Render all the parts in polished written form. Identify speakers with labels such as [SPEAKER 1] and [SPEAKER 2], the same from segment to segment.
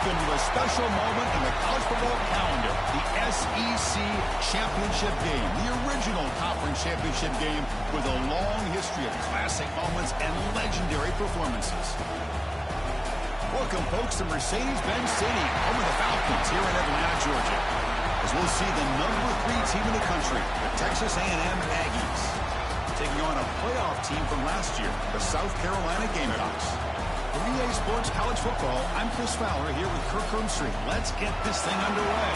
[SPEAKER 1] into a special moment in the college football calendar, the SEC Championship game, the original conference championship game with a long history of classic moments and legendary performances. Welcome, folks, to Mercedes-Benz Stadium, home of the Falcons here in Atlanta, Georgia, as we'll see the #3 team in the country, the Texas A&M Aggies, taking on a playoff team from last year, the South Carolina Gamecocks. For EA Sports College Football, I'm Chris Fowler here with Kirk Herbstreit. Let's get this thing underway.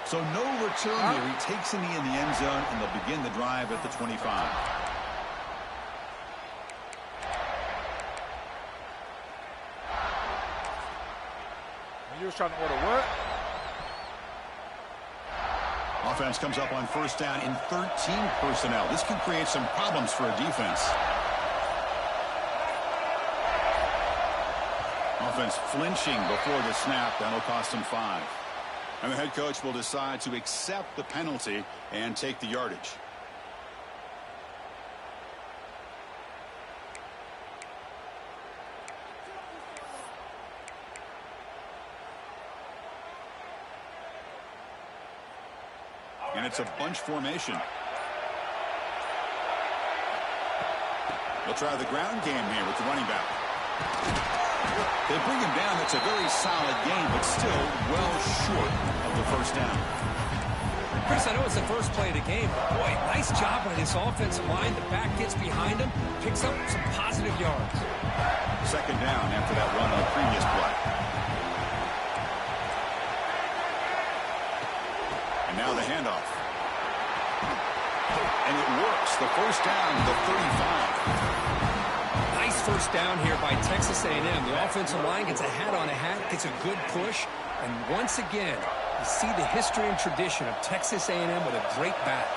[SPEAKER 1] So no return here. He takes a knee in the end zone, and they'll begin the drive at the 25.
[SPEAKER 2] You was trying to order what?
[SPEAKER 1] Offense comes up on first down in 13 personnel. This can create some problems for a defense. Offense flinching before the snap. That'll cost him 5. And the head coach will decide to accept the penalty and take the yardage. And it's a bunch formation. They'll try the ground game here with the running back. They bring him down. It's a very solid game, but still well short of the first down.
[SPEAKER 3] Chris, I know it's the first play of the game, but boy, nice job by this offensive line. The back gets behind him, picks up some positive yards.
[SPEAKER 1] Second down after that run on the previous play. And now the handoff. And it works. The first down to the 35.
[SPEAKER 3] Nice first down here by Texas A&M. The offensive line gets a hat on a hat, gets a good push, and once again, you see the history and tradition of Texas A&M with a great back.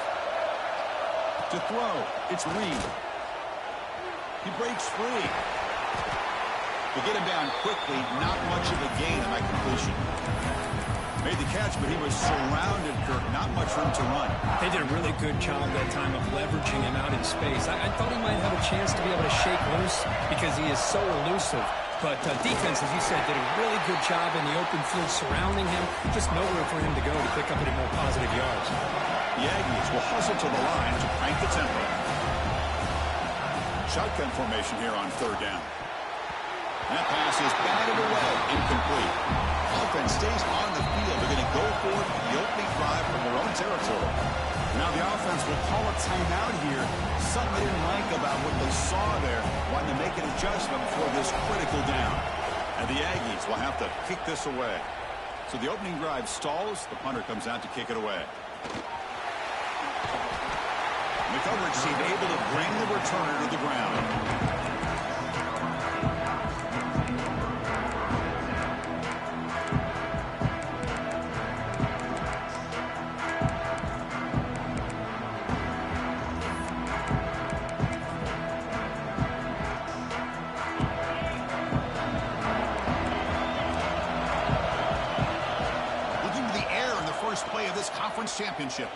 [SPEAKER 1] To throw, it's Reed. He breaks free. To get him down quickly, not much of a gain on that completion. Made the catch, but he was surrounded, Kirk. Not much room to run.
[SPEAKER 3] They did a really good job that time of leveraging him out in space. I thought he might have a chance to be able to shake loose because he is so elusive. But defense, as you said, did a really good job in the open field surrounding him. Just nowhere for him to go to pick up any more positive yards.
[SPEAKER 1] The Aggies will hustle to the line to crank the tempo. Shotgun formation here on third down. That pass is batted away, incomplete. Offense stays on the field. They're going to go for it on the opening drive from their own territory. Now the offense will call a timeout here. Something they didn't like about what they saw there. Wanting to make an adjustment for this critical down. And the Aggies will have to kick this away. So the opening drive stalls. The punter comes out to kick it away. The coverage team able to bring the returner to the ground. Conference championship.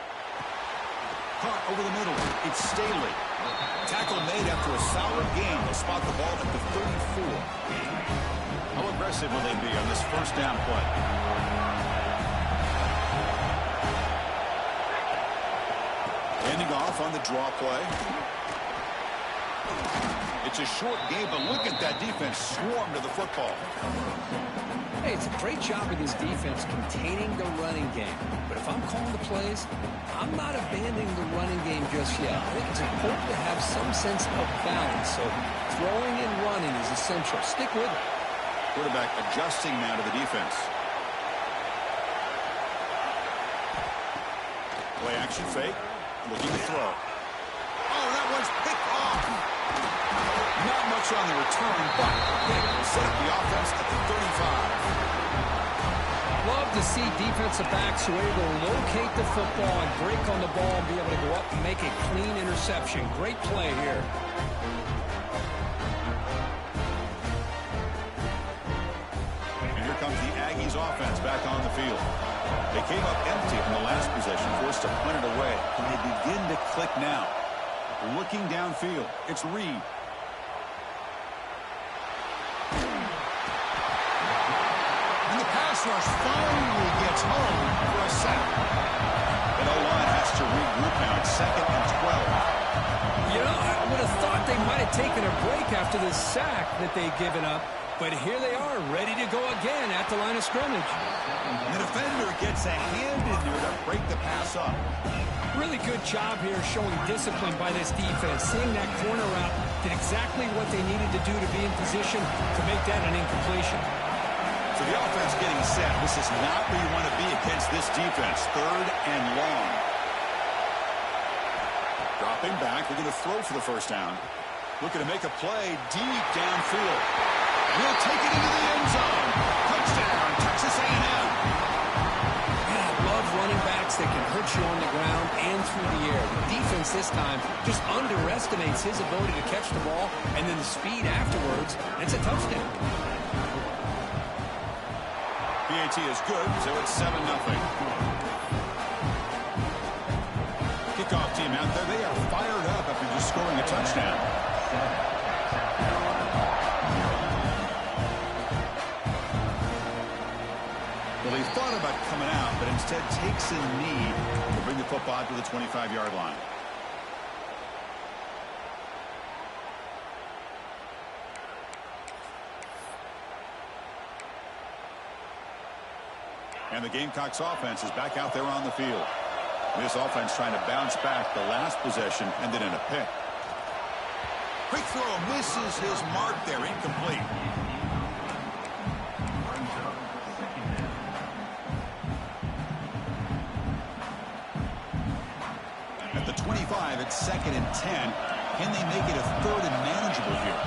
[SPEAKER 1] Caught over the middle. It's Staley. Tackle made after a solid game. They'll spot the ball at the 34. How aggressive will they be on this first down play? Ending off on the draw play. It's a short game, but look at that defense swarm to the football.
[SPEAKER 3] Hey, it's a great job of this defense containing the running game. But if I'm calling the plays, I'm not abandoning the running game just yet. I think it's important to have some sense of balance. So throwing and running is essential. Stick with it.
[SPEAKER 1] Quarterback adjusting now to the defense. Play action fake. Looking to throw. Oh, that one's picked off. Not much on the return, but they set up the offense at the 35.
[SPEAKER 3] Love to see defensive backs who are able to locate the football and break on the ball and be able to go up and make a clean interception. Great play here.
[SPEAKER 1] And here comes the Aggies offense back on the field. They came up empty from the last possession, forced to punt it away. And they begin to click now. Looking downfield, it's Reed. And the pass rush finally gets home for a sack. And O-line has to regroup now. It's 2nd and 12.
[SPEAKER 3] You know, I would have thought they might have taken a break after this sack that they've given up. But here they are, ready to go again at the line of scrimmage.
[SPEAKER 1] The defender gets a hand in there to break the pass up.
[SPEAKER 3] Really good job here showing discipline by this defense. Seeing that corner route did exactly what they needed to do to be in position to make that an incompletion.
[SPEAKER 1] So the offense getting set. This is not where you want to be against this defense. 3rd and long. Dropping back. They're going to throw for the first down. Looking to make a play deep downfield. He'll take it into the end zone. Touchdown, Texas A&M.
[SPEAKER 3] Yeah, I love running backs that can hurt you on the ground and through the air. The defense this time just underestimates his ability to catch the ball, and then the speed afterwards. It's a touchdown.
[SPEAKER 1] PAT is good, so it's 7-0. Kickoff team out there. They are fired up after just scoring a touchdown. Well, he thought about coming out, but instead takes a knee to bring the football to the 25-yard line. And the Gamecocks offense is back out there on the field. This offense trying to bounce back. The last possession ended in a pick. Quick throw misses his mark there. Incomplete. At the 25, it's 2nd and 10. Can they make it a 3rd and manageable here?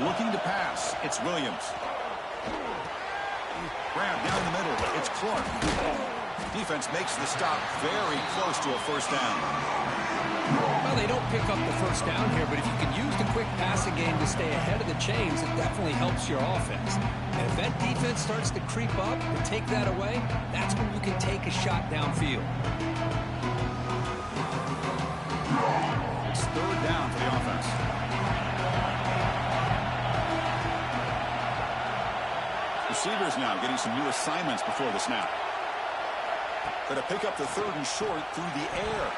[SPEAKER 1] Looking to pass. It's Williams. Grab down the middle. It's Clark. Defense makes the stop very close to a first down.
[SPEAKER 3] Well, they don't pick up the first down here, but if you can use the quick passing game to stay ahead of the chains, it definitely helps your offense. And if that defense starts to creep up and take that away, that's when you can take a shot downfield.
[SPEAKER 1] It's 3rd down for the offense. Receivers now getting some new assignments before the snap. Going to pick up the 3rd and short through the air.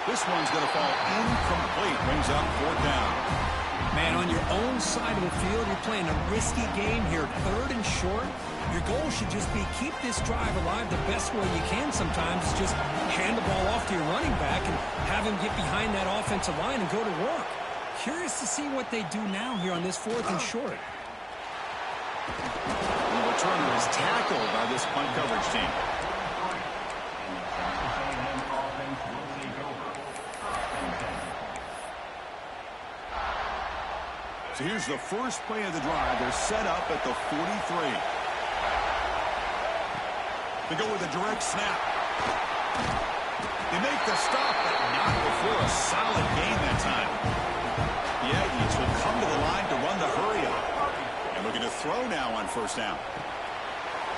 [SPEAKER 1] This one's going to fall incomplete. Brings up 4th down.
[SPEAKER 3] Man, on your own side of the field, you're playing a risky game here. 3rd and short. Your goal should just be keep this drive alive the best way you can sometimes. Just hand the ball off to your running back and have him get behind that offensive line and go to work. Curious to see what they do now here on this 4th and short.
[SPEAKER 1] The returner is tackled by this punt coverage team. So here's the first play of the drive. They're set up at the 43. They go with a direct snap. They make the stop, but not before a solid gain that time. The Aggies will come to the line to run the hurry up. And looking to throw now on first down.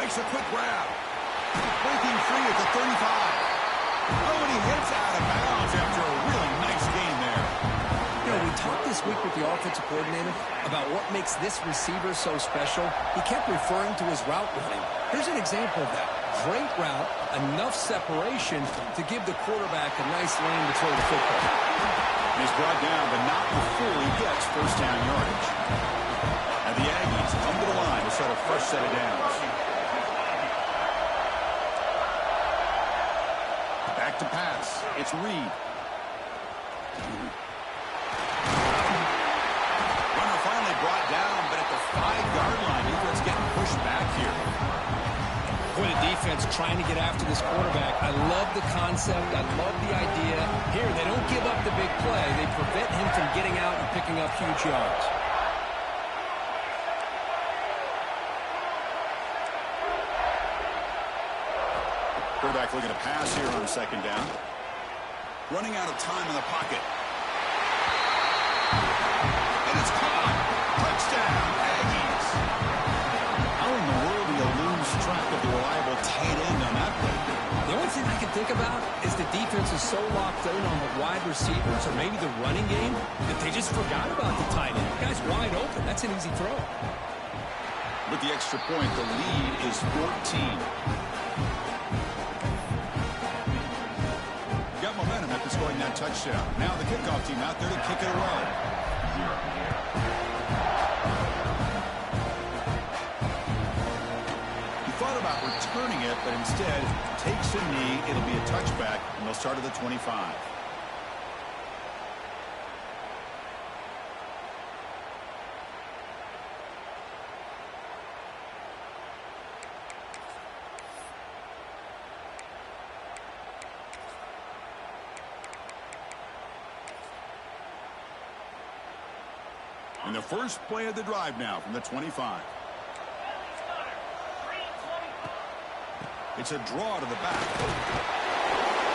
[SPEAKER 1] Makes a quick grab. Breaking free at the 35. Oh, and he hits out of bounds after a really nice gain there.
[SPEAKER 3] You know, we talked this week with the offensive coordinator about what makes this receiver so special. He kept referring to his route running. Here's an example of that. Great route, enough separation to give the quarterback a nice lane to throw the football.
[SPEAKER 1] He's brought down, but not before he gets first down yardage. And the Aggies come to the line to set a fresh set of downs. Back to pass. It's Reed. Runner finally brought down, but at the 5-yard line, defense getting pushed back here.
[SPEAKER 3] Boy, the defense trying to get after this quarterback. I love the concept. I love the idea. Here, they don't give up the big play. They prevent him from getting out and picking up huge yards.
[SPEAKER 1] Quarterback looking to pass here on second down. Running out of time in the pocket. And it's caught. Touchdown, Aggies. How in the world do you lose track of the reliable tight end on that play?
[SPEAKER 3] The only thing I can think about is the defense is so locked in on the wide receivers or maybe the running game that they just forgot about the tight end. The guy's wide open. That's an easy throw.
[SPEAKER 1] With the extra point, the lead is 14. Got momentum after scoring that touchdown. Now the kickoff team out there to kick it away. He thought about returning it, but instead takes a knee. It'll be a touchback, and they'll start at the 25. And the first play of the drive now from the 25. It's a draw to the back.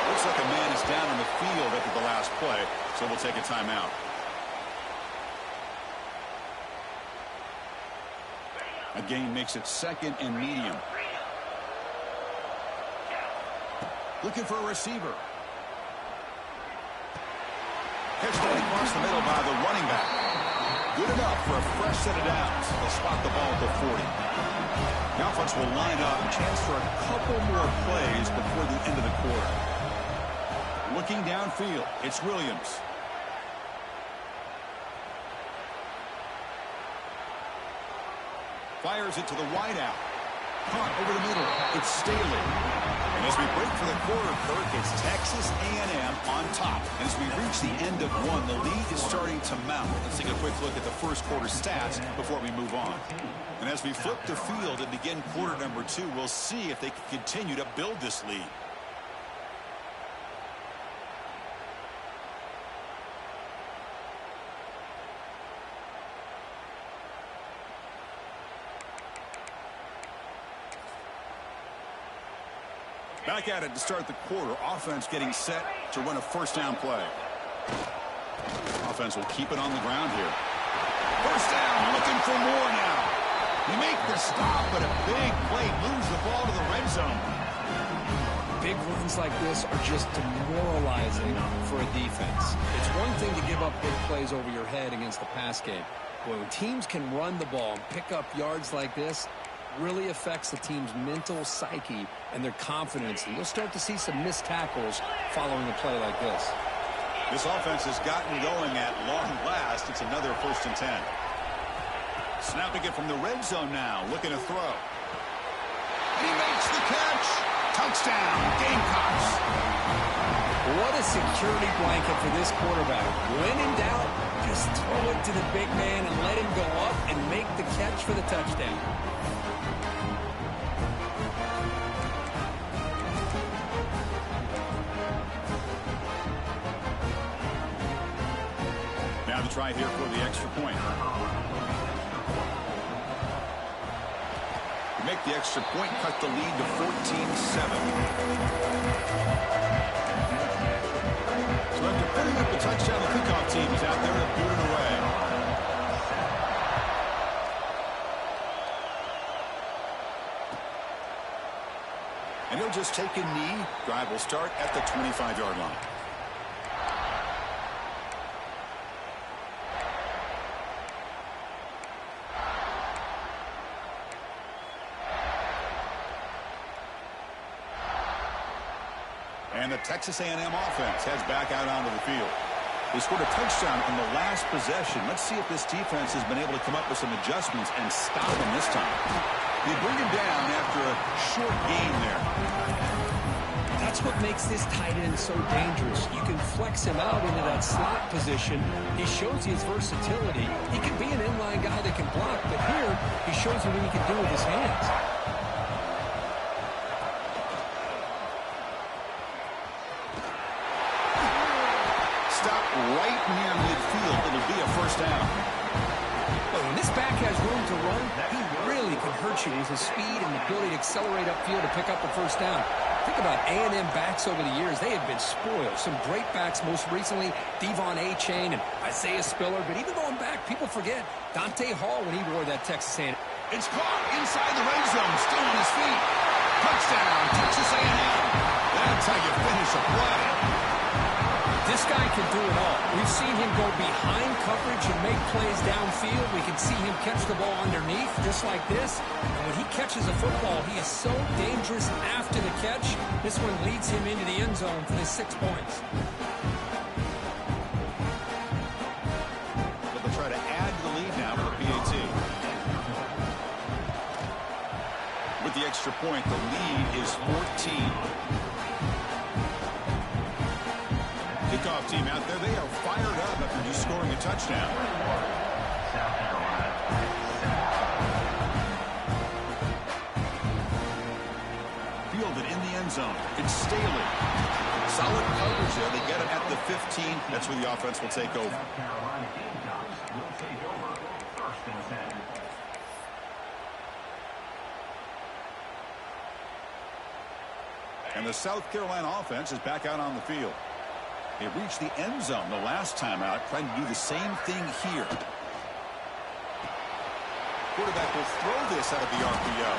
[SPEAKER 1] Looks like a man is down on the field after the last play, so we'll take a timeout. A gain makes it second and medium. Looking for a receiver. Catch going across the middle by the running back. Good enough for a fresh set of downs. They'll spot the ball at the 40. The offense will line up. Chance for a couple more plays before the end of the quarter. Looking downfield, it's Williams. Fires it to the wideout. Caught over the middle. It's Staley. And as we break for the quarter, Kirk, it's Texas A&M on top. And as we reach the end of one, the lead is starting to mount. Let's take a quick look at the first quarter stats before we move on. And as we flip the field and begin quarter number 2, we'll see if they can continue to build this lead. Back at it to start the quarter. Offense getting set to run a first down play. Offense will keep it on the ground here. First down, looking for more now. They make the stop, but a big play moves the ball to the red zone.
[SPEAKER 3] Big runs like this are just demoralizing for a defense. It's one thing to give up big plays over your head against the pass game. But when teams can run the ball and pick up yards like this, really affects the team's mental psyche and their confidence. And you'll start to see some missed tackles following a play like this.
[SPEAKER 1] This offense has gotten going at long last. It's another 1st and 10. Snapping it from the red zone now, looking to throw. He makes the catch. Touchdown, Gamecocks.
[SPEAKER 3] What a security blanket for this quarterback. When in doubt, just throw it to the big man and let him go up and make the catch for the touchdown.
[SPEAKER 1] Now the try here for the extra point. To make the extra point, cut the lead to 14-7. So after putting up the touchdown, the kickoff team is out there to boot it away. And he'll just take a knee. Drive will start at the 25-yard line. And the Texas A&M offense heads back out onto the field. They scored a touchdown in the last possession. Let's see if this defense has been able to come up with some adjustments and stop them this time. They bring him down after a short gain there.
[SPEAKER 3] That's what makes this tight end so dangerous. You can flex him out into that slot position. He shows his versatility. He can be an inline guy that can block, but here he shows you what he can do with his hands.
[SPEAKER 1] right near midfield. It'll be a first down.
[SPEAKER 3] Well, when this back has room to run, he really can hurt you with his speed and the ability to accelerate upfield to pick up the first down. Think about A&M backs over the years. They have been spoiled. Some great backs, most recently Devon A-Chain and Isaiah Spiller. But even going back, people forget Dante Hall when he wore that Texas A&M.
[SPEAKER 1] It's caught inside the red zone, still on his feet. Touchdown, Texas A&M. That's how you finish a play.
[SPEAKER 3] This guy can do it all. We've seen him go behind coverage and make plays downfield. We can see him catch the ball underneath, just like this. And when he catches a football, he is so dangerous after the catch. This one leads him into the end zone for the 6 points.
[SPEAKER 1] But they'll try to add to the lead now for the PAT. With the extra point, the lead is 14. Kickoff team out there, they are fired up after just scoring a touchdown. Fielded in the end zone. It's Staley. Solid coverage there. They get it at the 15. That's where the offense will take over. And the South Carolina offense is back out on the field. They reached the end zone the last time out, trying to do the same thing here. Quarterback will throw this out of the RPO.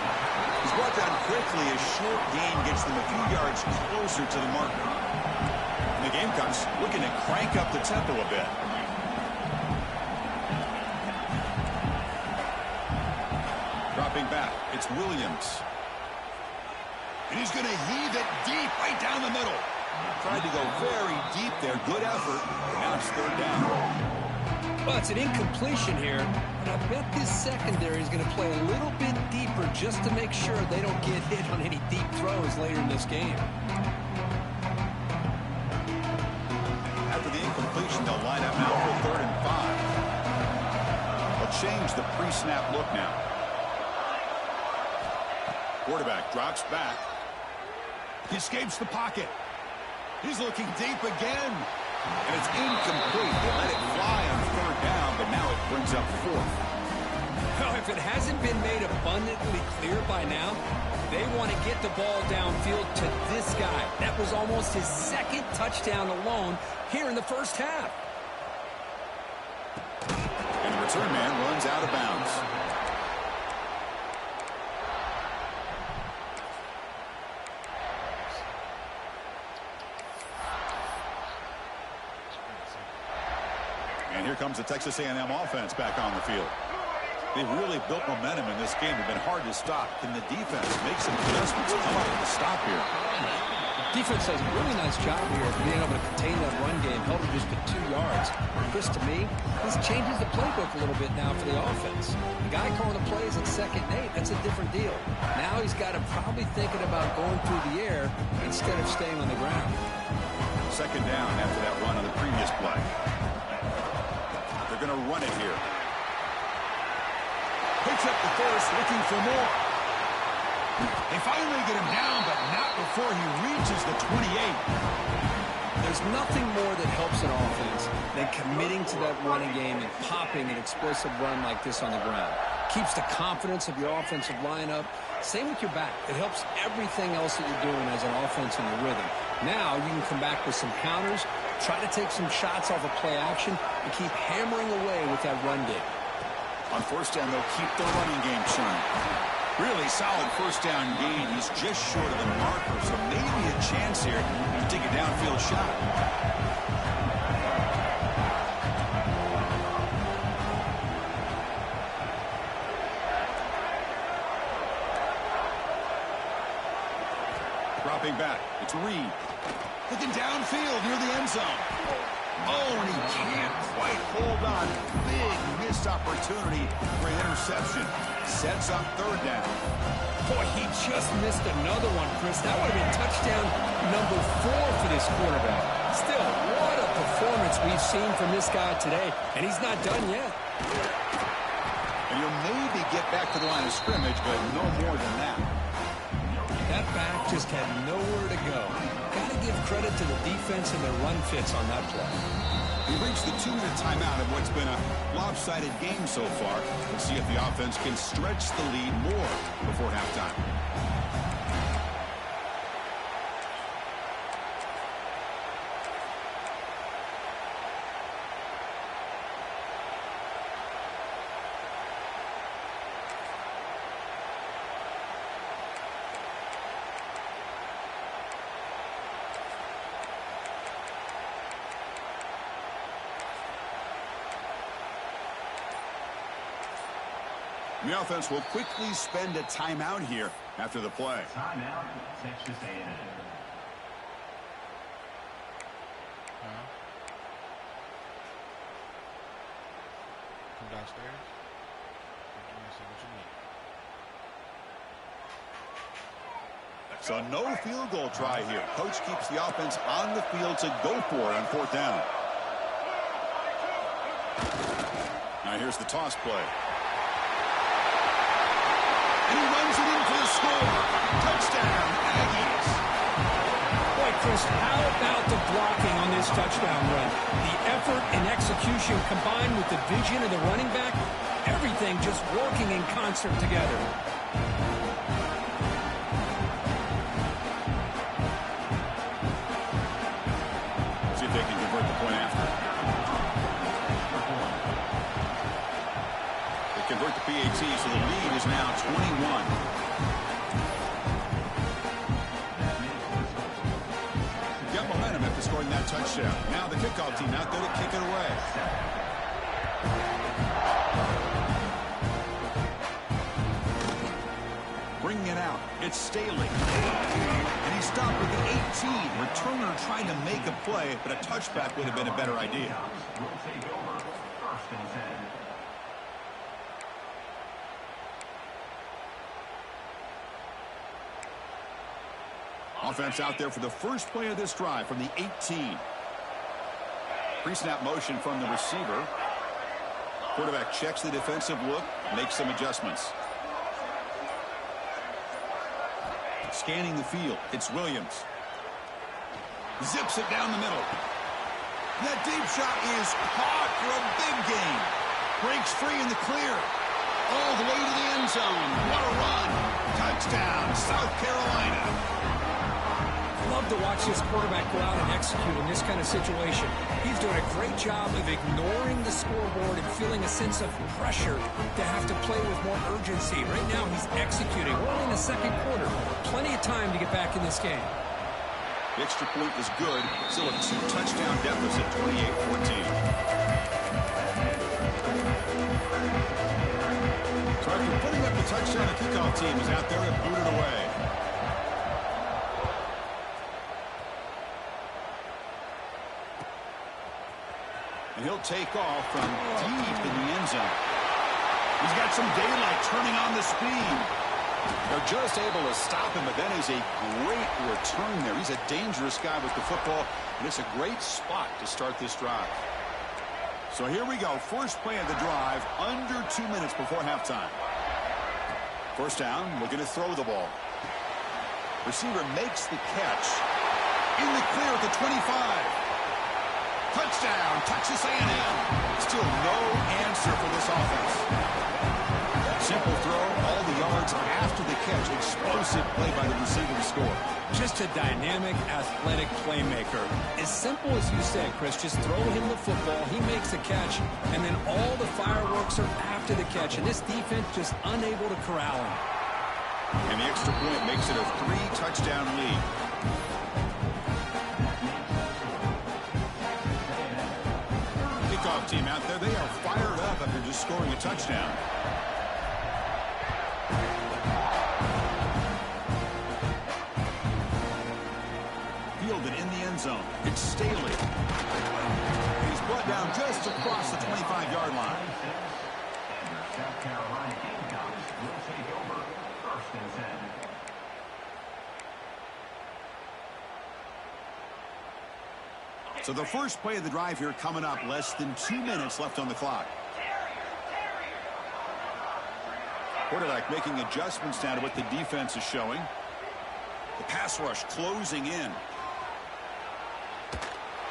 [SPEAKER 1] He's brought down quickly. A short gain gets them a few yards closer to the marker. And the Gamecocks looking to crank up the tempo a bit. Dropping back, it's Williams. And he's going to heave it deep right down the middle. Tried to go very deep there. Good effort. Now it's third down.
[SPEAKER 3] Well, it's an incompletion here, but I bet this secondary is going to play a little bit deeper just to make sure they don't get hit on any deep throws later in this game.
[SPEAKER 1] After the incompletion, they'll line up now for 3rd and 5. They'll change the pre-snap look now. Quarterback drops back. He escapes the pocket. He's looking deep again. And it's incomplete. They let it fly on 3rd down, but now it brings up 4th.
[SPEAKER 3] Well, if it hasn't been made abundantly clear by now, they want to get the ball downfield to this guy. That was almost his 2nd touchdown alone here in the first half.
[SPEAKER 1] And the return man runs out of bounds. And here comes the Texas A&M offense back on the field. They've really built momentum in this game. They've been hard to stop. Can the defense make some adjustments? Come up with a stop here.
[SPEAKER 3] Defense does a really nice job here of being able to contain that run game, held it just to 2 yards. Chris, to me, this changes the playbook a little bit now for the offense. The guy calling the plays at 2nd and 8, that's a different deal. Now he's got to probably thinking about going through the air instead of staying on the ground.
[SPEAKER 1] 2nd down after that run on the previous play. They're going to run it here. Picks up the first, looking for more. They finally get him down, but not before he reaches the 28.
[SPEAKER 3] There's nothing more that helps an offense than committing to that running game and popping an explosive run like this on the ground. Keeps the confidence of your offensive lineup. Same with your back. It helps everything else that you're doing as an offense in the rhythm. Now you can come back with some counters, try to take some shots off of play action, and keep hammering away with that run game.
[SPEAKER 1] On 1st down, they'll keep the running game churning. Really solid 1st down gain. He's just short of the marker, so maybe a chance here to take a downfield shot. Dropping back, it's Reed. Looking downfield near the end zone. Oh, and he can't quite hold on. Big missed opportunity for an interception. Sets up 3rd down.
[SPEAKER 3] Boy, he just missed another one, Chris. That would have been touchdown number 4 for this quarterback. Still, what a performance we've seen from this guy today, and he's not done yet.
[SPEAKER 1] And he'll maybe get back to the line of scrimmage, but no more than that.
[SPEAKER 3] That back just had nowhere to go. Got to give credit to the defense and their run fits on that play.
[SPEAKER 1] We reached the 2-minute timeout of what's been a lopsided game so far. Let's see if the offense can stretch the lead more before halftime. The offense will quickly spend a timeout here after the play.
[SPEAKER 4] Timeout, Texas A&M.
[SPEAKER 2] Come downstairs. See what you need.
[SPEAKER 1] So no field goal try here. Coach keeps the offense on the field to go for it on 4th down. Now here's the toss play. And he runs it in for the score. Touchdown, Aggies.
[SPEAKER 3] Boy, Chris, how about the blocking on this touchdown run? The effort and execution combined with the vision of the running back, everything just working in concert together.
[SPEAKER 1] See if they can convert the point after. They convert the PAT, so the lead is now 21. Got momentum after scoring that touchdown. Now the kickoff team out there to kick it away. Bringing it out, it's Staley. And he stopped with the 18. Returner trying to make a play, but a touchback would have been a better idea.
[SPEAKER 4] Will take over 1st and 10.
[SPEAKER 1] Offense out there for the first play of this drive from the 18. Pre-snap motion from the receiver. Quarterback checks the defensive look, makes some adjustments. Scanning the field, it's Williams. Zips it down the middle. That deep shot is caught for a big gain. Breaks free in the clear. All the way to the end zone. What a run. Touchdown, South Carolina.
[SPEAKER 3] Love to watch this quarterback go out and execute in this kind of situation. He's doing a great job of ignoring the scoreboard and feeling a sense of pressure to have to play with more urgency. Right now, he's executing. We're only in the 2nd quarter. Plenty of time to get back in this game.
[SPEAKER 1] The extra point is good. Still a 2-touchdown deficit, 28-14. So after putting up the touchdown, the kickoff team is out there and boot it away. And he'll take off from deep in the end zone. He's got some daylight turning on the speed. They're just able to stop him, but that is a great return there. He's a dangerous guy with the football, and it's a great spot to start this drive. So here we go. First play of the drive, under 2 minutes before halftime. First down, looking to throw the ball. Receiver makes the catch. In the clear at the 25. Touchdown, Texas A&M. Still no answer for this offense. Simple throw, all the yards after the catch. Explosive play by the receiver to score.
[SPEAKER 3] Just a dynamic, athletic playmaker. As simple as you said, Chris, just throw him the football, he makes the catch, and then all the fireworks are after the catch, and this defense just unable to corral him.
[SPEAKER 1] And the extra point makes it a 3-touchdown lead. Kickoff team out there, they are fired up after just scoring a touchdown. Fielded in the end zone. It's Staley. He's brought down just across the 25-yard line.
[SPEAKER 4] South Carolina Gamecocks will take over 1st and 10.
[SPEAKER 1] So the first play of the drive here coming up, less than 2 minutes left on the clock. Quarterback making adjustments now to what the defense is showing. The pass rush closing in.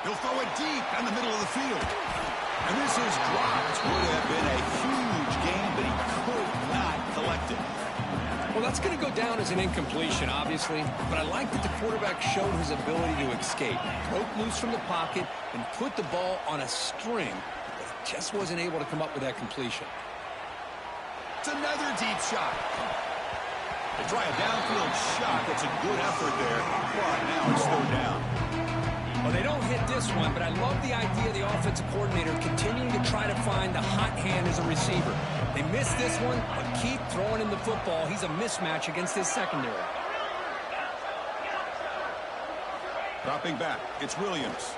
[SPEAKER 1] He'll throw it deep in the middle of the field. And this is dropped. Would have been a huge gain, but he could not collect it.
[SPEAKER 3] Well, that's going to go down as an incompletion, obviously, but I like that the quarterback showed his ability to escape, broke loose from the pocket, and put the ball on a string, but he just wasn't able to come up with that completion.
[SPEAKER 1] It's another deep shot. They try a downfield shot. That's a good effort there, but now it's third down.
[SPEAKER 3] Well, they don't hit this one, but I love the idea of the offensive coordinator continuing to try to find the hot hand as a receiver. They missed this one, but keep throwing him the football. He's a mismatch against his secondary.
[SPEAKER 1] Dropping back, it's Williams.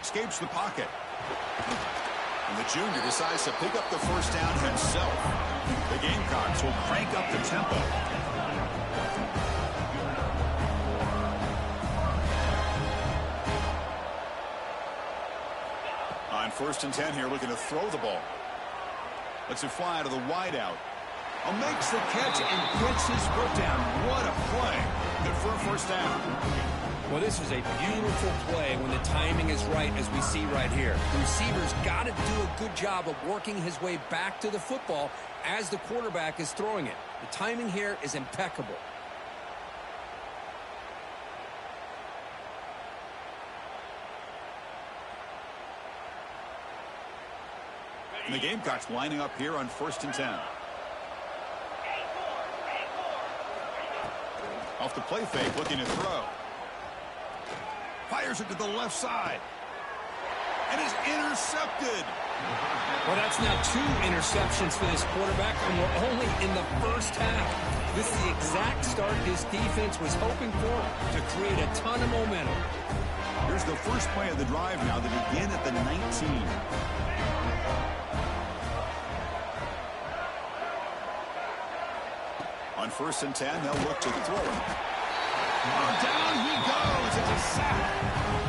[SPEAKER 1] Escapes the pocket. And the junior decides to pick up the first down himself. The Gamecocks will crank up the tempo. On 1st and 10 here, looking to throw the ball. Lets it fly to the wideout. Makes the catch and gets his foot down. What a play. Good for a first down.
[SPEAKER 3] Well, this is a beautiful play when the timing is right, as we see right here. The receiver's got to do a good job of working his way back to the football as the quarterback is throwing it. The timing here is impeccable.
[SPEAKER 1] And the Gamecocks lining up here on 1st and 10. Off the play fake, looking to throw. Fires it to the left side. And is intercepted.
[SPEAKER 3] Well, that's now 2 interceptions for this quarterback, and we're only in the first half. This is the exact start this defense was hoping for to create a ton of momentum.
[SPEAKER 1] Here's the first play of the drive now. They begin at the 19. On 1st and 10, they'll look to throw it. Oh, down he goes. It's a sack.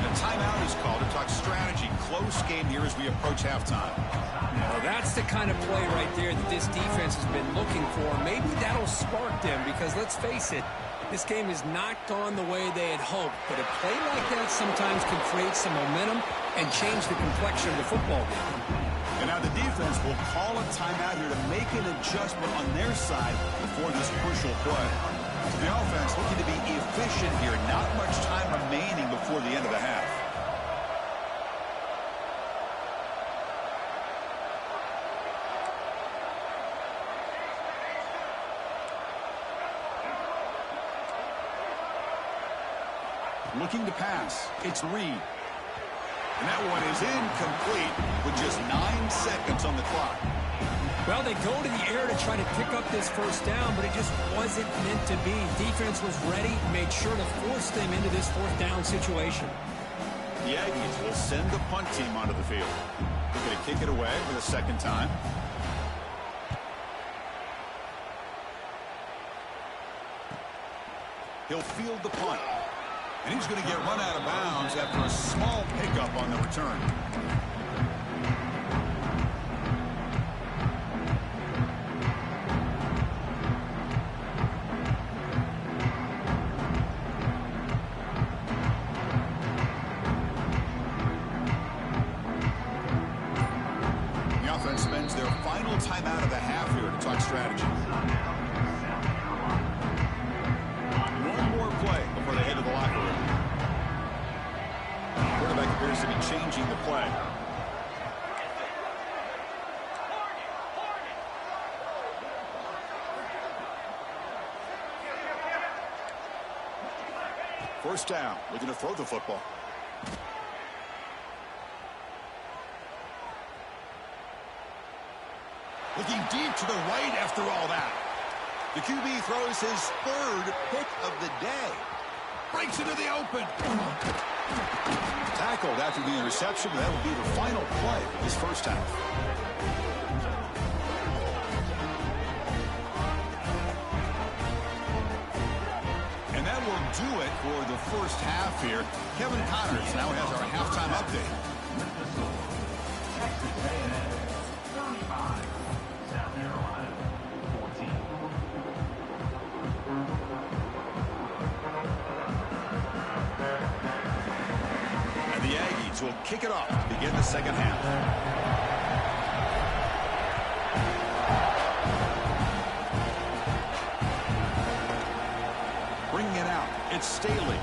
[SPEAKER 1] And a timeout is called to talk strategy. Close game here as we approach halftime.
[SPEAKER 3] Well, that's the kind of play right there that this defense has been looking for. Maybe that'll spark them because, let's face it, this game has not gone the way they had hoped. But a play like that sometimes can create some momentum and change the complexion of the football game.
[SPEAKER 1] And now the defense will call a timeout here to make an adjustment on their side before this crucial play. The offense looking to be efficient here. Not much time remaining before the end of the half. Looking to pass. It's Reed. And that one is incomplete with just 9 seconds on the clock.
[SPEAKER 3] Well, they go to the air to try to pick up this first down, but it just wasn't meant to be. Defense was ready, made sure to force them into this 4th down situation.
[SPEAKER 1] The Aggies will send the punt team onto the field. They're going to kick it away for the 2nd time. He'll field the punt. And he's going to get run out of bounds after a small pickup on the return. The offense spends their final timeout of the half here to talk strategy. One more play before they head to the locker room. Quarterback appears to be changing the play. First down, looking to throw the football. Looking deep to the right after all that. The QB throws his 3rd pick of the day. Breaks into the open. Tackled after the interception. That will be the final play of this first half. And that will do it for the first half here. Kevin Connors now has our halftime update. Aggies will kick it off to begin the second half. Bringing it out, it's Staley.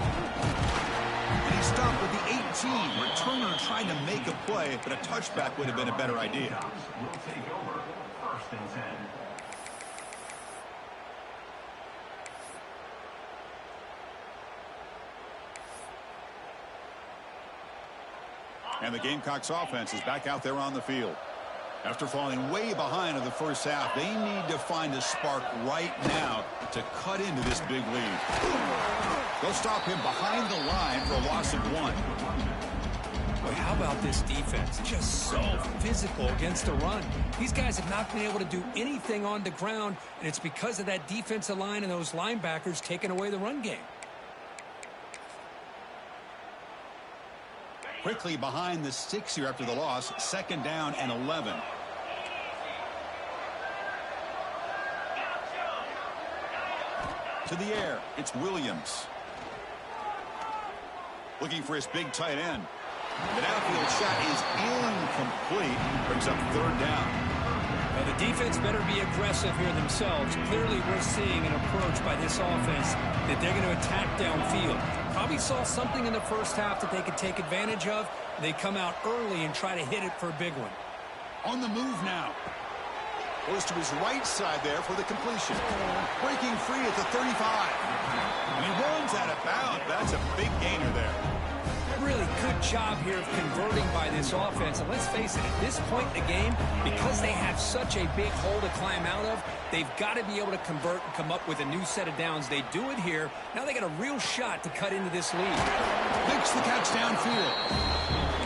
[SPEAKER 1] And he stopped with the 18. Returner trying to make a play, but a touchback would have been a better idea.
[SPEAKER 4] Will take over first and 10.
[SPEAKER 1] And the Gamecocks offense is back out there on the field. After falling way behind in the first half, they need to find a spark right now to cut into this big lead. They'll stop him behind the line for a loss of 1.
[SPEAKER 3] Boy, how about this defense? Just so physical against the run. These guys have not been able to do anything on the ground, and it's because of that defensive line and those linebackers taking away the run game.
[SPEAKER 1] Quickly behind the sticks here after the loss. 2nd down and 11. To the air, it's Williams. Looking for his big tight end. The downfield shot is incomplete. Brings up 3rd down.
[SPEAKER 3] Well, the defense better be aggressive here themselves. Clearly, we're seeing an approach by this offense that they're going to attack downfield. Probably saw something in the first half that they could take advantage of. They come out early and try to hit it for a big one.
[SPEAKER 1] On the move now. Goes to his right side there for the completion. Breaking free at the 35. And he runs out of bounds. That's a big gainer there.
[SPEAKER 3] Really good job here of converting by this offense. And let's face it, at this point in the game, because they have such a big hole to climb out of, they've got to be able to convert and come up with a new set of downs. They do it here. Now they got a real shot to cut into this lead.
[SPEAKER 1] Makes the catch downfield.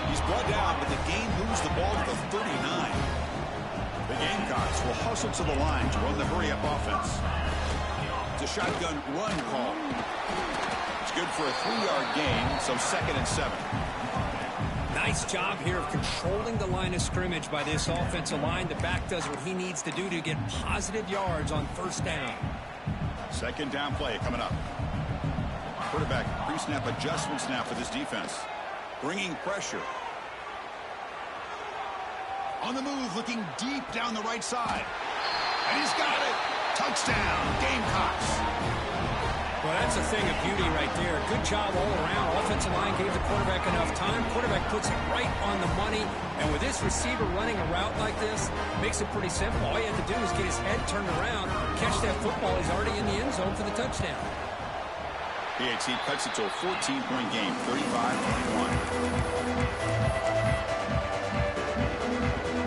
[SPEAKER 1] He's brought down, but the game moves the ball to the 39. The Gamecocks will hustle to the line to run the hurry-up offense. It's a shotgun run call. It's good for a 3-yard gain, so 2nd and 7.
[SPEAKER 3] Nice job here of controlling the line of scrimmage by this offensive line. The back does what he needs to do to get positive yards on 1st down.
[SPEAKER 1] 2nd down play coming up. Quarterback pre-snap adjustment snap for this defense. Bringing pressure. On the move, looking deep down the right side. And he's got it. Touchdown, Gamecocks.
[SPEAKER 3] Well, that's a thing of beauty right there. Good job all around. Offensive line gave the quarterback enough time. Quarterback puts it right on the money. And with this receiver running a route like this, makes it pretty simple. All you have to do is get his head turned around, catch that football. He's already in the end zone for the touchdown.
[SPEAKER 1] PAT cuts it to a 14-point game, 35-21.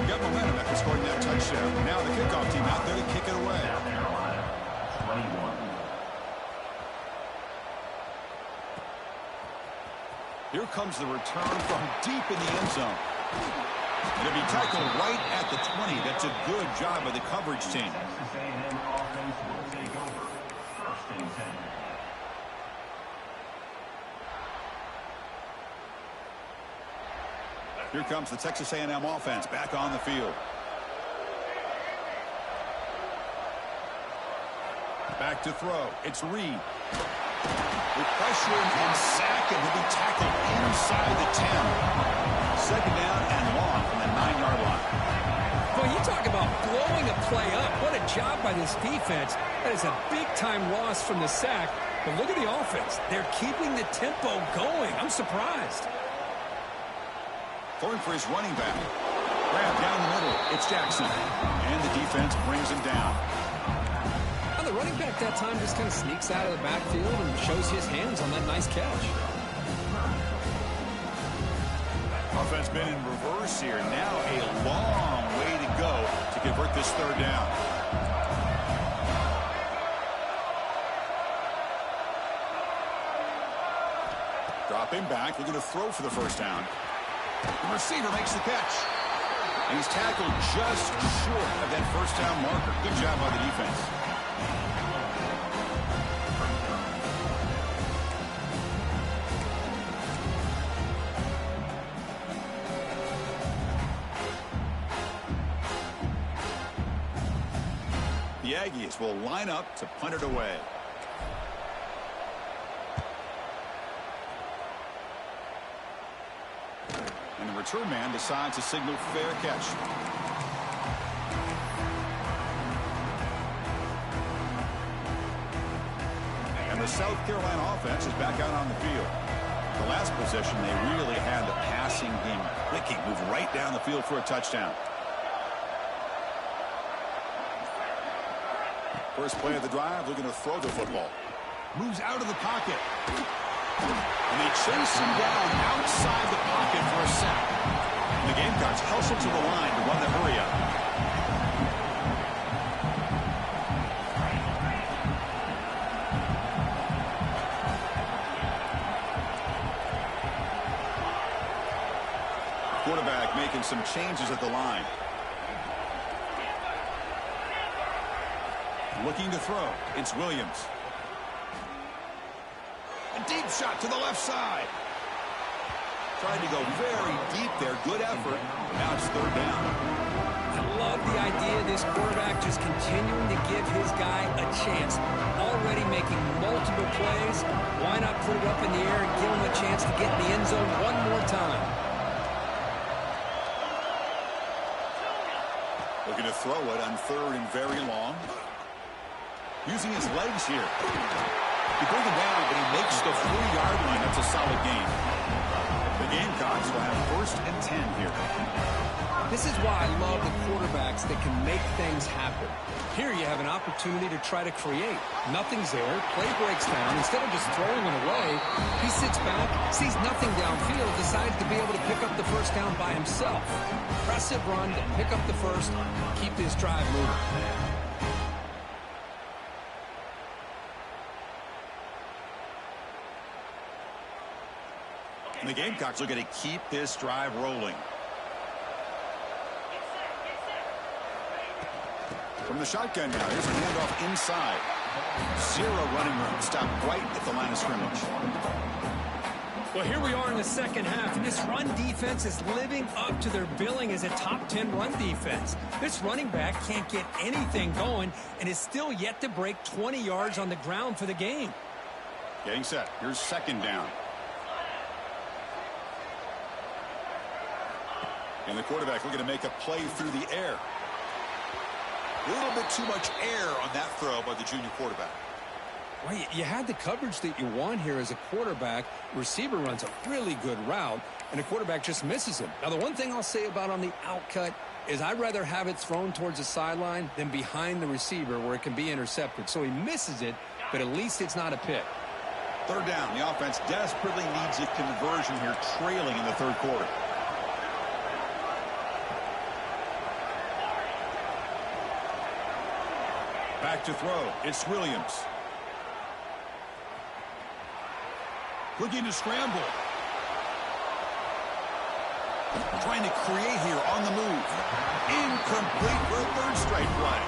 [SPEAKER 1] Got momentum after scoring that touchdown. Now the kickoff team out there to kick it away.
[SPEAKER 4] South Carolina, 21.
[SPEAKER 1] Here comes the return from deep in the end zone. It'll be tackled right at the 20. That's a good job by the coverage team.
[SPEAKER 4] Texas A&M offense will take over first and 10.
[SPEAKER 1] Here comes the Texas A&M offense back on the field. Back to throw. It's Reed. With pressure and sack, and he'll be tackled inside the 10. 2nd down and long from the 9-yard line.
[SPEAKER 3] Well, you talk about blowing a play up. What a job by this defense. That is a big-time loss from the sack. But look at the offense. They're keeping the tempo going. I'm surprised.
[SPEAKER 1] Throwing for his running back. Grab down the middle. It's Jackson. And the defense brings him down.
[SPEAKER 3] Well, the running back that time just kind of sneaks out of the backfield and shows his hands on that nice catch.
[SPEAKER 1] Offense been in reverse here. Now a long way to go to convert this 3rd down. Dropping back, looking to throw for the 1st down. The receiver makes the catch. And he's tackled just short of that 1st down marker. Good job by the defense. The Aggies will line up to punt it away. return man decides to signal fair catch. And the South Carolina offense is back out on the field. The last possession, they really had the passing game clicking, move right down the field for a touchdown. First play of the drive, looking to throw the football. Moves out of the pocket. And they chase him down outside the pocket for a sack. And the Gamecocks hustle to the line to run the hurry up. Quarterback making some changes at the line. Looking to throw. It's Williams. A deep shot to the left side. Trying to go very deep there. Good effort. Now it's third down.
[SPEAKER 3] I love the idea of this quarterback just continuing to give his guy a chance. Already making multiple plays. Why not put it up in the air and give him a chance to get in the end zone one more time?
[SPEAKER 1] Looking to throw it on third and very long. Using his legs here. He brings him down, but he makes the 40-yard line. That's a solid gain. The Gamecocks will have first and 10 here.
[SPEAKER 3] This is why I love the quarterbacks that can make things happen. Here you have an opportunity to try to create. Nothing's there. Play breaks down. Instead of just throwing it away, he sits back, sees nothing downfield, decides to be able to pick up the first down by himself. Impressive run to pick up the first, keep this drive moving.
[SPEAKER 1] And the Gamecocks are going to keep this drive rolling. From the shotgun now, here's a handoff inside. Zero running room. Stopped right at the line of scrimmage.
[SPEAKER 3] Well, here we are in the second half, and this run defense is living up to their billing as a top 10 run defense. This running back can't get anything going and is still yet to break 20 yards on the ground for the game.
[SPEAKER 1] Getting set. Here's second down. And the quarterback looking to make a play through the air. A little bit too much air on that throw by the junior quarterback.
[SPEAKER 3] Well, you had the coverage that you want here as a quarterback. Receiver runs a really good route, and the quarterback just misses him. Now, the one thing I'll say about on the outcut is I'd rather have it thrown towards the sideline than behind the receiver where it can be intercepted. So he misses it, but at least it's not a pick.
[SPEAKER 1] Third down. The offense desperately needs a conversion here, trailing in the third quarter. Back to throw. It's Williams. Looking to scramble. Trying to create here on the move. Incomplete for a third straight play.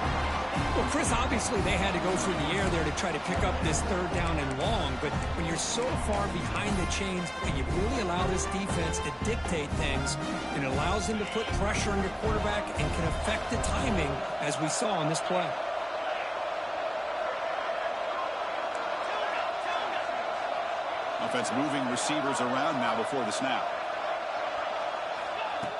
[SPEAKER 3] Well, Chris, obviously they had to go through the air there to try to pick up this third down and long, but when you're so far behind the chains, you really allow this defense to dictate things, and it allows them to put pressure on your quarterback and can affect the timing, as we saw in this play.
[SPEAKER 1] Offense moving receivers around now before the snap.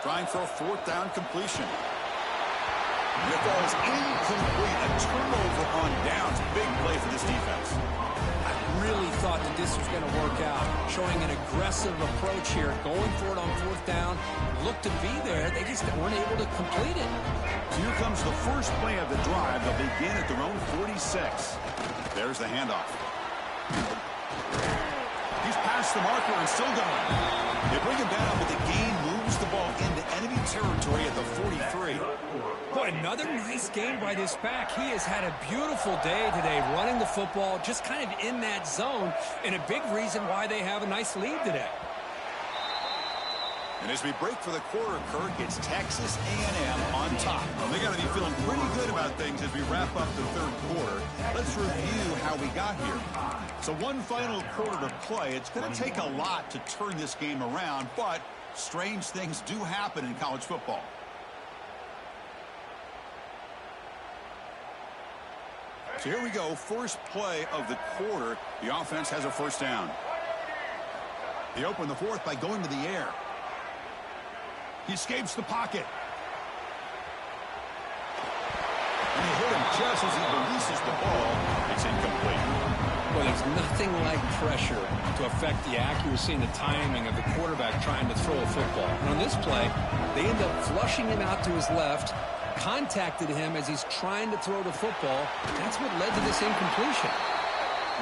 [SPEAKER 1] Trying for a fourth down completion. And it falls incomplete. A turnover on downs. Big play for this defense.
[SPEAKER 3] I really thought that this was going to work out. Showing an aggressive approach here. Going for it on fourth down. Looked to be there. They just weren't able to complete it.
[SPEAKER 1] So here comes the first play of the drive. They'll begin at their own 46. There's the handoff. He's past the marker and still going. They bring him down, but the gain moves the ball into enemy territory at the 43.
[SPEAKER 3] Boy, another nice game by this back. He has had a beautiful day today running the football, just kind of in that zone, and a big reason why they have a nice lead today.
[SPEAKER 1] And as we break for the quarter, Kirk, it's Texas A&M on top. They got to be feeling pretty good about things as we wrap up the third quarter. Let's review how we got here. So one final quarter to play. It's going to take a lot to turn this game around, but strange things do happen in college football. So here we go. First play of the quarter. The offense has a first down. They open the fourth by going to the air. He escapes the pocket. And he hit him just as he releases the ball. It's incomplete.
[SPEAKER 3] Well, there's nothing like pressure to affect the accuracy and the timing of the quarterback trying to throw a football. And on this play, they end up flushing him out to his left, contacted him as he's trying to throw the football. That's what led to this incompletion.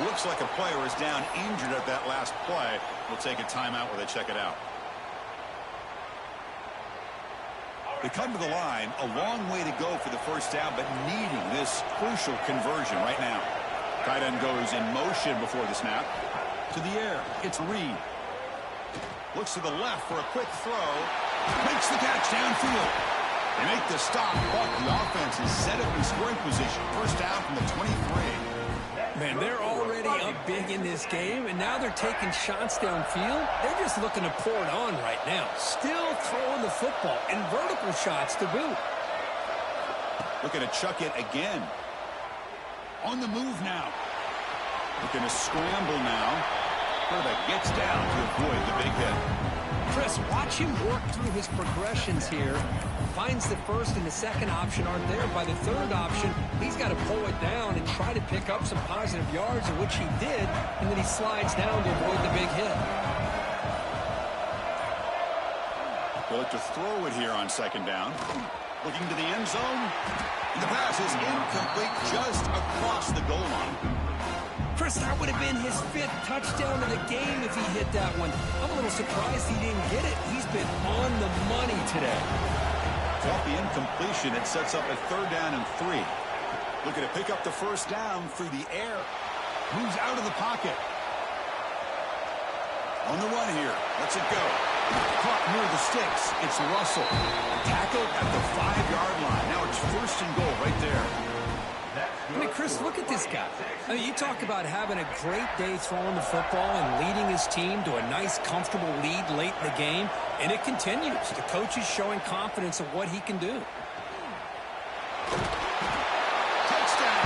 [SPEAKER 1] Looks like a player is down injured at that last play. We'll take a timeout while they check it out. They come to the line, a long way to go for the first down, but needing this crucial conversion right now. Tight end goes in motion before the snap. To the air, it's Reed. Looks to the left for a quick throw. Makes the catch downfield. They make the stop, but the offense is set up in scoring position. First down from the 23.
[SPEAKER 3] Man, they're already up big in this game, and now they're taking shots downfield. They're just looking to pour it on right now. Still throwing the football, and vertical shots to boot.
[SPEAKER 1] Looking to chuck it again. On the move now. Looking to scramble now. Quarterback gets down to avoid the big hit.
[SPEAKER 3] Chris, watch him work through his progressions here. Finds the first and the second option aren't there. By the third option, he's got to pull it down and try to pick up some positive yards, which he did, and then he slides down to avoid the big hit.
[SPEAKER 1] They'll look to throw it here on second down. Looking to the end zone. And the pass is incomplete just across the goal line.
[SPEAKER 3] Chris, that would have been his 5th touchdown of the game if he hit that one. I'm a little surprised he didn't get it. He's been on the money today.
[SPEAKER 1] Off the incompletion, it sets up a third down and 3. Looking to pick up the first down through the air. Moves out of the pocket. On the run here. Lets it go. Caught near the sticks. It's Russell. Tackled at the 5-yard line. Now it's first and goal right there.
[SPEAKER 3] I mean, Chris, look at this guy. I mean, you talk about having a great day throwing the football and leading his team to a nice, comfortable lead late in the game, and it continues. The coach is showing confidence of what he can do.
[SPEAKER 1] Touchdown,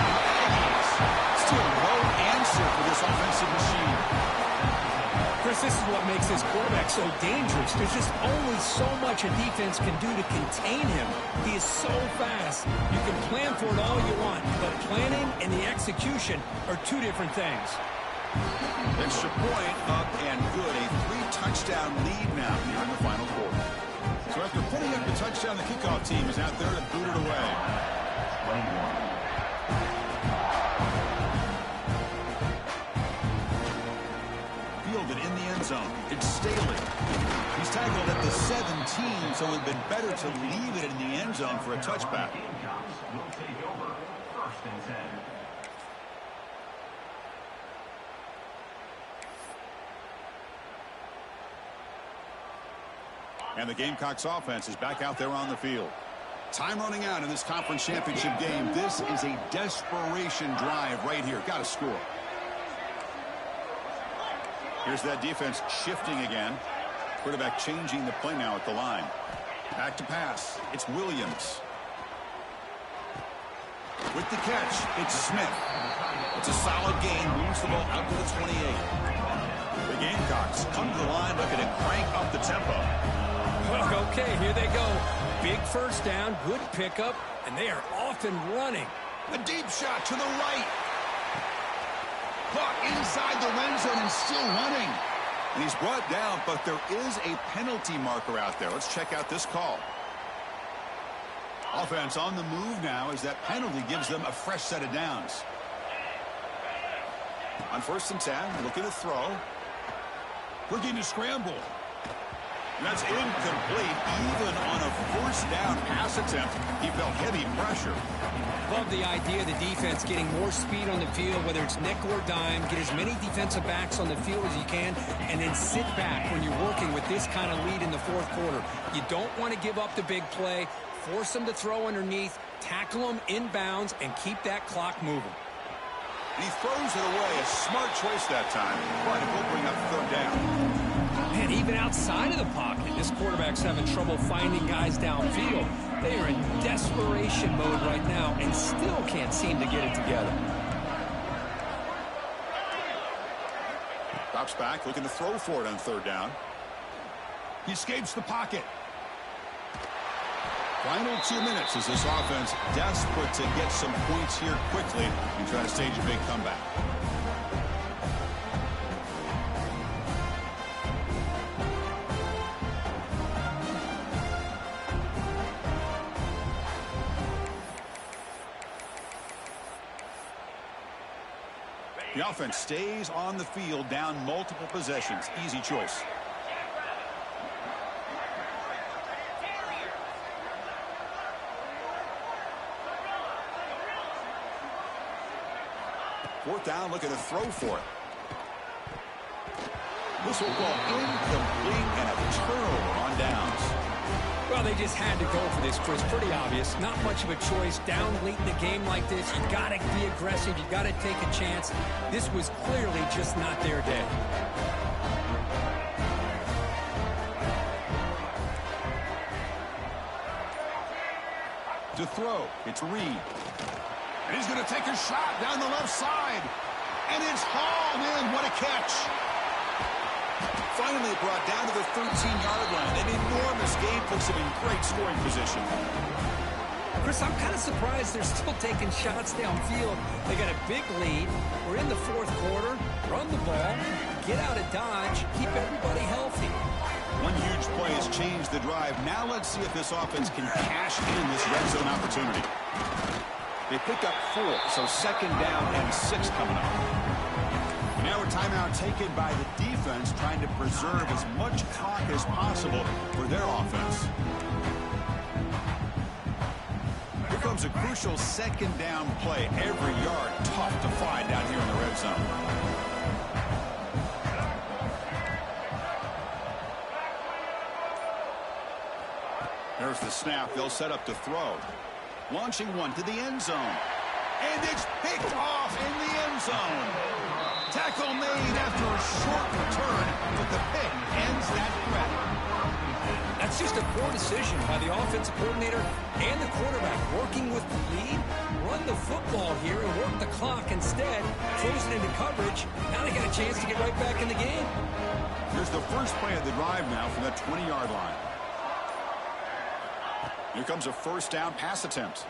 [SPEAKER 1] Aggies. Still no answer for this offensive machine.
[SPEAKER 3] Chris, this is what makes this quarterback so dangerous. There's just only so much a defense can do to contain him. He is so fast. You can plan for it all you want, but planning and the execution are two different things.
[SPEAKER 1] Extra point up and good. A 3-touchdown lead now here in the final quarter. So after putting up the touchdown, the kickoff team is out there to boot it away. Fielded in the end zone. It's Staley. He's tackled at the 17, so it would have been better to leave it in the end zone for a touchback.
[SPEAKER 4] Will take over first and 10.
[SPEAKER 1] And the Gamecocks offense is back out there on the field. Time running out in this conference championship game. This is a desperation drive right here. Got to score. Here's that defense shifting again. Quarterback changing the play now at the line. Back to pass. It's Williams. With the catch, it's Smith. It's a solid gain. Moves the ball out to the 28. The Gamecocks come to the line looking to crank up the tempo.
[SPEAKER 3] Well, okay, here they go. Big first down, good pickup, and they are off and running.
[SPEAKER 1] A deep shot to the right. Caught inside the end zone and still running. And he's brought down, but there is a penalty marker out there. Let's check out this call. Offense on the move now as that penalty gives them a fresh set of downs. On first and 10, looking to throw. Looking to scramble. And that's incomplete. Even on a first down pass attempt, he felt heavy pressure.
[SPEAKER 3] Love the idea of the defense getting more speed on the field, whether it's nickel or dime. Get as many defensive backs on the field as you can, and then sit back when you're working with this kind of lead in the fourth quarter. You don't want to give up the big play. Force them to throw underneath, tackle them inbounds, and keep that clock moving.
[SPEAKER 1] And he throws it away. A smart choice that time, but it will bring up third down.
[SPEAKER 3] Man, even outside of the pocket, this quarterback's having trouble finding guys downfield. They are in desperation mode right now and still can't seem to get it together.
[SPEAKER 1] Drops back, looking to throw for it on third down. He escapes the pocket. Final 2 minutes as this offense desperate to get some points here quickly and try to stage a big comeback. The offense stays on the field down multiple possessions. Easy choice. Fourth down, looking to throw for it. This will go incomplete and a turnover on downs.
[SPEAKER 3] Well, they just had to go for this, Chris. Pretty obvious. Not much of a choice. Down late in the game like this, you got to be aggressive. You got to take a chance. This was clearly just not their day.
[SPEAKER 1] To throw, it's Reed. And he's going to take a shot down the left side. And it's hauled in. What a catch. Finally brought down to the 13-yard line. An enormous gain puts him in great scoring position.
[SPEAKER 3] Chris, I'm kind of surprised they're still taking shots downfield. They got a big lead. We're in the fourth quarter. Run the ball. Get out of Dodge. Keep everybody healthy.
[SPEAKER 1] One huge play has changed the drive. Now let's see if this offense can cash in this red zone opportunity. They pick up 4, so second down and 6 coming up. Now a timeout taken by the defense, trying to preserve as much clock as possible for their offense. Here comes a crucial second down play. Every yard tough to find down here in the red zone. There's the snap. They'll set up to throw. Launching one to the end zone. And it's picked off in the end zone. Tackle made after a short return, but the pick ends that threat.
[SPEAKER 3] That's just a poor decision by the offensive coordinator and the quarterback. Working with the lead, run the football here and work the clock instead. Throws it into coverage. Now they got a chance to get right back in the game.
[SPEAKER 1] Here's the first play of the drive now from that 20-yard line. Here comes a first down pass attempt.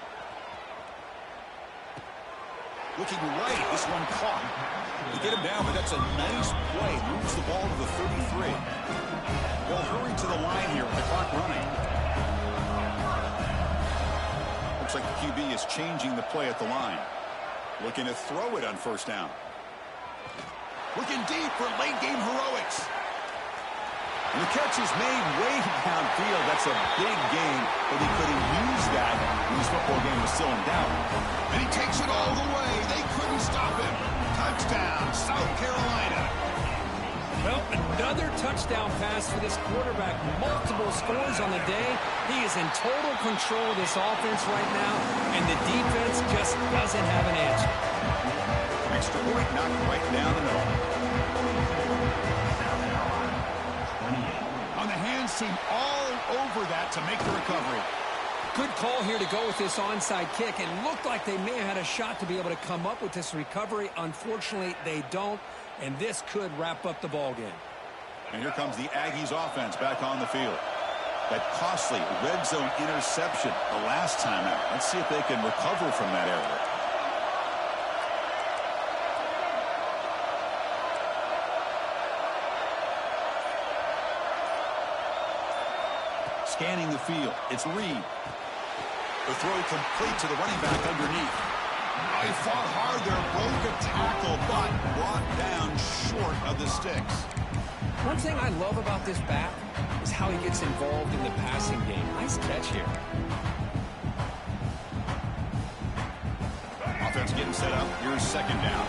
[SPEAKER 1] Looking right, this one caught. They get him down, but that's a nice play. Moves the ball to the 33. They'll hurry to the line here with the clock running. Looks like the QB is changing the play at the line. Looking to throw it on first down. Looking deep for late game heroics. And the catch is made way downfield. That's a big gain, but he couldn't use that when this football game was still in doubt. And he takes it all the way. They couldn't stop him. Touchdown, South Carolina.
[SPEAKER 3] Well, another touchdown pass for this quarterback. Multiple scores on the day. He is in total control of this offense right now, and the defense just doesn't have an answer.
[SPEAKER 1] Extra point knocked right down the middle. On the hands team all over that to make the recovery.
[SPEAKER 3] Good call here to go with this onside kick. It looked like they may have had a shot to be able to come up with this recovery. Unfortunately, they don't, and this could wrap up the ball game.
[SPEAKER 1] And here comes the Aggies offense back on the field. That costly red zone interception the last time out. Let's see if they can recover from that error. Scanning the field, it's Reed. The throw complete to the running back underneath. Oh, he fought hard there, broke a tackle, but brought down short of the sticks.
[SPEAKER 3] One thing I love about this back is how he gets involved in the passing game. Nice catch here.
[SPEAKER 1] Offense getting set up. Here's second down.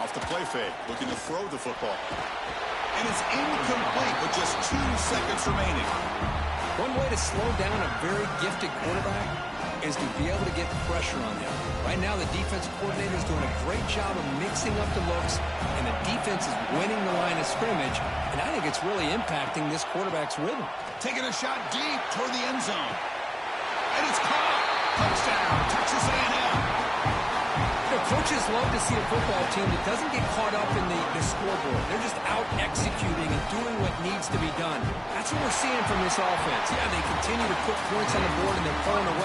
[SPEAKER 1] Off the play fake, looking to throw the football. And it's incomplete with just 2 seconds remaining.
[SPEAKER 3] One way to slow down a very gifted quarterback is to be able to get pressure on them. Right now, the defensive coordinator is doing a great job of mixing up the looks, and the defense is winning the line of scrimmage, and I think it's really impacting this quarterback's rhythm.
[SPEAKER 1] Taking a shot deep toward the end zone. And it's caught. Touchdown, Texas A&M.
[SPEAKER 3] Coaches love to see a football team that doesn't get caught up in the scoreboard. They're just out executing and doing what needs to be done. That's what we're seeing from this offense. Yeah, they continue to put points on the board and they're pulling away.